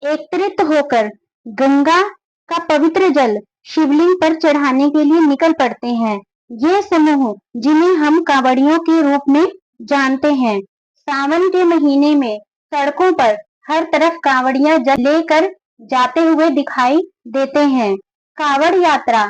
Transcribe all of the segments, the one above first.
एकत्रित होकर गंगा का पवित्र जल शिवलिंग पर चढ़ाने के लिए निकल पड़ते हैं। ये समूह, जिन्हें हम कांवड़ियों के रूप में जानते हैं, सावन के महीने में सड़कों पर हर तरफ कांवड़ियां जल लेकर जाते हुए दिखाई देते हैं। कांवड़ यात्रा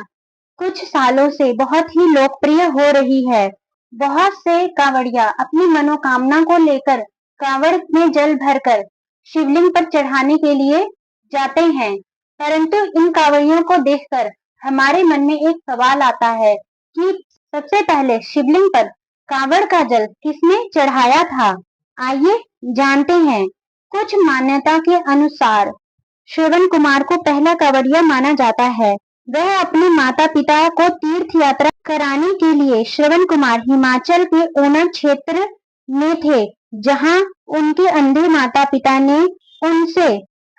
कुछ सालों से बहुत ही लोकप्रिय हो रही है। बहुत से कांवड़िया अपनी मनोकामना को लेकर कांवड़ में जल भरकर शिवलिंग पर चढ़ाने के लिए जाते हैं। परंतु इन कांवड़ियों को देखकर हमारे मन में एक सवाल आता है कि सबसे पहले शिवलिंग पर कांवड़ का जल किसने चढ़ाया था। आइए जानते हैं। कुछ मान्यता के अनुसार श्रवण कुमार को पहला कांवड़िया माना जाता है। वह अपने माता पिता को तीर्थ यात्रा कराने के लिए श्रवण कुमार हिमाचल के ऊना क्षेत्र में थे, जहां उनके अंधे माता पिता ने उनसे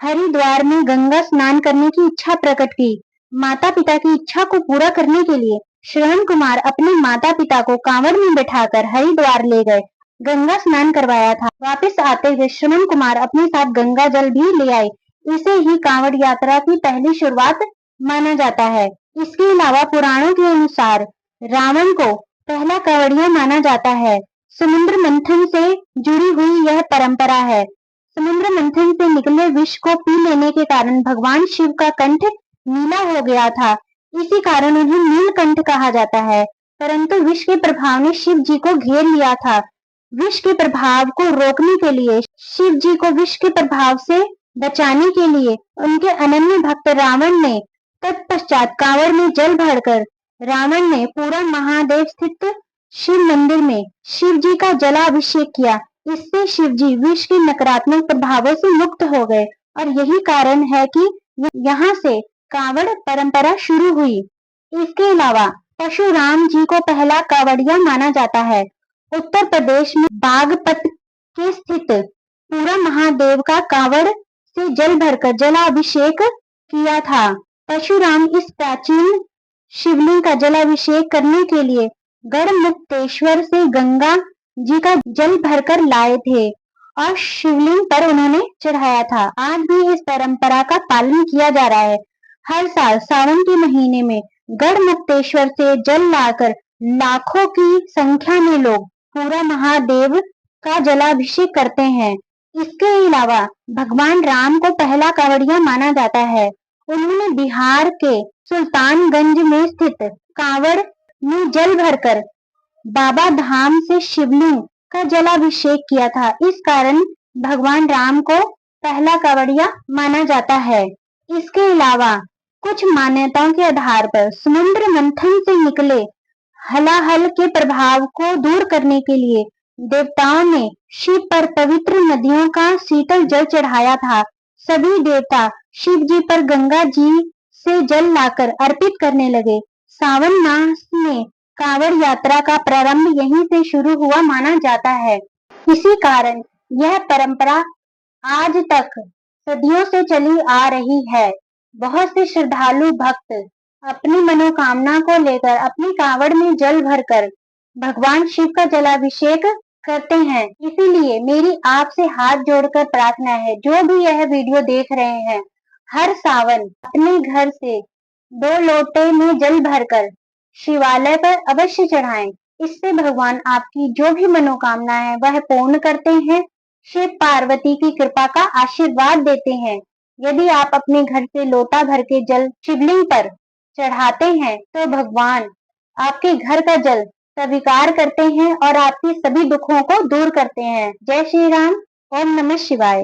हरिद्वार में गंगा स्नान करने की इच्छा प्रकट की। माता पिता की इच्छा को पूरा करने के लिए श्रवण कुमार अपने माता पिता को कांवड़ में बिठाकर हरिद्वार ले गए, गंगा स्नान करवाया था। वापस आते हुए श्रवण कुमार अपने साथ गंगा जल भी ले आए। इसे ही कांवड़ यात्रा की पहली शुरुआत माना जाता है। इसके अलावा पुराणों के अनुसार रावण को पहला कांवड़िया माना जाता है। समुद्र मंथन से जुड़ी हुई यह परंपरा है। समुद्र मंथन से निकले विष को पी लेने के कारण भगवान शिव का कंठ नीला हो गया था। इसी कारण उन्हें नीलकंठ कहा जाता है। परंतु विष के प्रभाव ने शिव जी को घेर लिया था। विष के प्रभाव को रोकने के लिए शिव जी को विष के प्रभाव से बचाने के लिए उनके अनन्य भक्त रावण ने तत्पश्चात कांवड़ में जल भरकर रावण ने पूरा महादेव स्थित शिव मंदिर में शिव जी का जलाभिषेक किया। इससे शिव जी विष के नकारात्मक प्रभावों से मुक्त हो गए और यही कारण है कि यहाँ से कांवड़ परंपरा शुरू हुई। इसके अलावा परशुराम जी को पहला कांवड़िया माना जाता है। उत्तर प्रदेश में बागपत के स्थित पूरा महादेव का कांवड़ से जल भरकर जलाभिषेक किया था। परशुराम इस प्राचीन शिवलिंग का जलाभिषेक करने के लिए गढ़मुक्तेश्वर से गंगा जी का जल भरकर लाए थे और शिवलिंग पर उन्होंने चढ़ाया था। आज भी इस परंपरा का पालन किया जा रहा है। हर साल सावन के महीने में गढ़मुक्तेश्वर से जल लाकर लाखों की संख्या में लोग पूरा महादेव का जलाभिषेक करते हैं। इसके अलावा भगवान राम को पहला कांवड़िया माना जाता है। उन्होंने बिहार के सुल्तानगंज में स्थित कांवड़ में जल भरकर बाबा धाम से शिवलिंग का जलाभिषेक किया था। इस कारण भगवान राम को पहला कांवड़िया माना जाता है। इसके अलावा कुछ मान्यताओं के आधार पर समुद्र मंथन से निकले हलाहल के प्रभाव को दूर करने के लिए देवताओं ने शिव पर पवित्र नदियों का शीतल जल चढ़ाया था। सभी देवता शिव जी पर गंगा जी से जल लाकर अर्पित करने लगे। सावन मास में कांवड़ यात्रा का प्रारंभ यहीं से शुरू हुआ माना जाता है। इसी कारण यह परंपरा आज तक सदियों से चली आ रही है। बहुत से श्रद्धालु भक्त अपनी मनोकामना को लेकर अपनी कांवड़ में जल भरकर भगवान शिव का जलाभिषेक करते हैं। इसीलिए मेरी आपसे हाथ जोड़कर प्रार्थना है, जो भी यह वीडियो देख रहे हैं, हर सावन अपने घर से 2 लोटे में जल भरकर शिवालय पर अवश्य चढ़ाएं। इससे भगवान आपकी जो भी मनोकामना है वह पूर्ण करते हैं। शिव पार्वती की कृपा का आशीर्वाद देते हैं। यदि आप अपने घर से लोटा भर के जल शिवलिंग पर चढ़ाते हैं तो भगवान आपके घर का जल स्वीकार करते हैं और आपके सभी दुखों को दूर करते हैं। जय श्री राम। ओम नमः शिवाय।